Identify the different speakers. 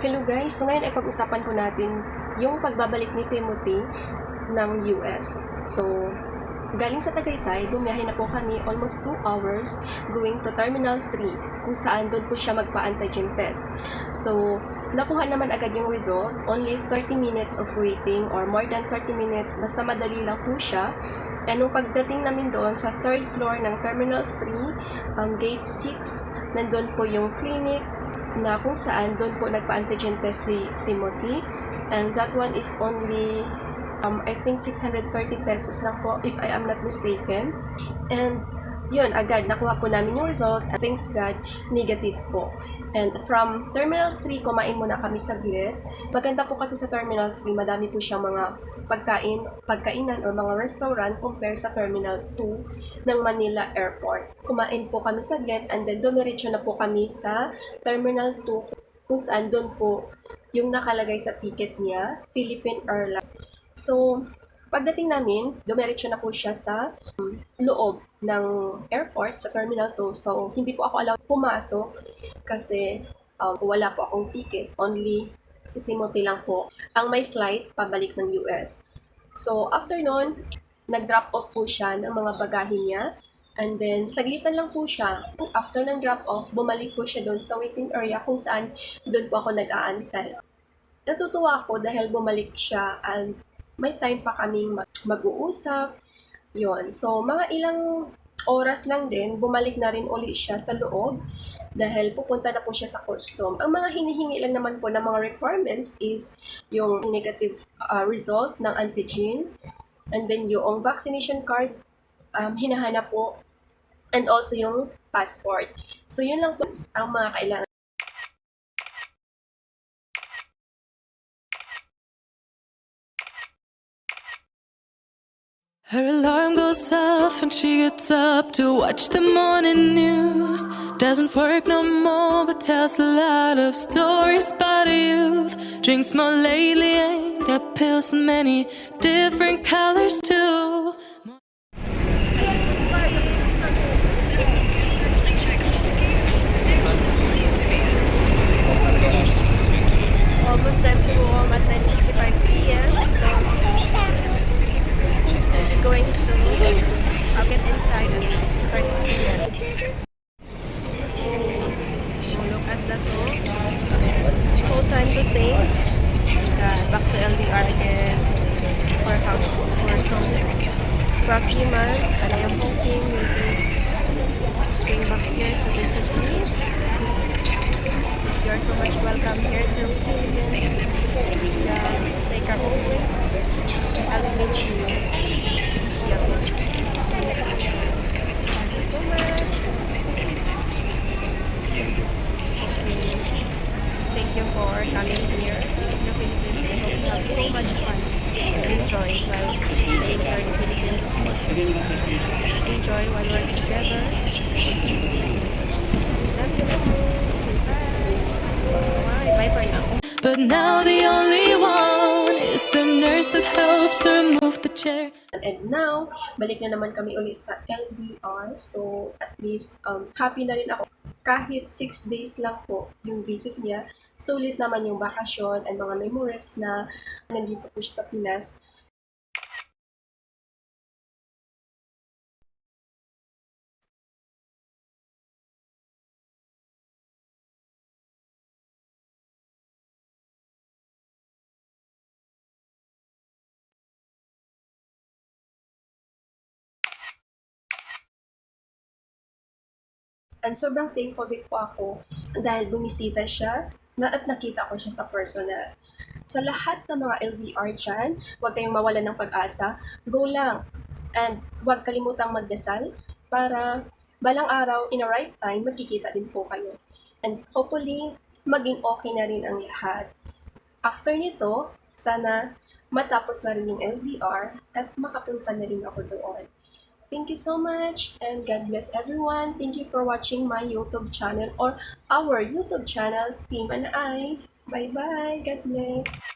Speaker 1: Hello guys! So ngayon ay pag-usapan ko natin yung pagbabalik ni Timothy ng US. So, galing sa Tagaytay, bumiyahe na po kami almost 2 hours going to Terminal 3 kung saan doon po siya magpa-antigen test. So, nakuha naman agad yung result. Only 30 minutes of waiting or more than 30 minutes. Basta madali lang po siya. And nung pagdating namin doon sa 3rd floor ng Terminal 3, Gate 6, nandun po yung clinic na kung saan doon po nagpa-antigen test si Timothy, and that one is only I think 630 pesos lang po if I am not mistaken. And yun, agad nakuha po namin yung result, and thanks God, negative po. And from Terminal 3, kumain muna kami saglit. Maganda po kasi sa Terminal 3, madami po siyang mga pagkainan or mga restaurant compare sa Terminal 2 ng Manila Airport. Kumain po kami saglit, and then dumiretso na po kami sa Terminal 2 kung saan doon po yung nakalagay sa ticket niya, Philippine Airlines. So, pagdating namin, dumiretso na po siya sa loob ng airport sa Terminal 2. So, hindi po ako allowed pumasok kasi wala po akong ticket. Only si Timothy lang po ang may flight pabalik ng US. So, after nun, nag-drop off po siya ng mga bagahe niya. And then, saglitan lang po siya. After ng drop off, bumalik po siya doon sa waiting area kung saan doon po ako nag-aantay. Natutuwa ako dahil bumalik siya and may time pa kaming mag-uusap. Yon. So, mga ilang oras lang din, bumalik na rin uli siya sa loob dahil pupunta na po siya sa custom. Ang mga hinihingi lang naman po ng mga requirements is yung negative result ng antigen, and then yung vaccination card, hinahanap po, and also yung passport. So, yun lang po ang mga kailangan.
Speaker 2: Her alarm goes off and she gets up to watch the morning news. Doesn't work no more but tells a lot of stories about her youth. Drinks more lately, ain't got pills in many different colors too.
Speaker 1: Almost time to go home at 9:55 p.m. So, going to I'll get inside at 6:30 p.m. Look at that though. So time to say back to LDR again for house for some roughly months, and I am hoping maybe going back here to visit me. You are so much welcome here to Philippines. Take our own ways. I'll miss you. Thank you for coming here in the Philippines. I hope you have so much fun and enjoy while staying here in the Philippines. Enjoy while we're together. Love you, love you. Bye. Bye for now.
Speaker 2: But now the only one is the nurse that helps her move the chair.
Speaker 1: And now, balik na naman kami ulit sa LDR. So, at least, happy na rin ako. Kahit 6 days lang po yung visit niya, sulit naman yung bakasyon and mga memories na nandito po siya sa Pinas. And sobrang thankful din po ako dahil bumisita siya at nakita ko siya sa personal. Sa lahat ng mga LDR dyan, huwag kayong mawalan ng pag-asa. Go lang. And huwag kalimutang magdasal para balang araw, in a right time, magkikita din po kayo. And hopefully, maging okay na rin ang lahat. After nito, sana matapos na rin yung LDR at makapunta na rin ako doon. Thank you so much and God bless everyone. Thank you for watching my YouTube channel or our YouTube channel, Team and I. Bye-bye. God bless.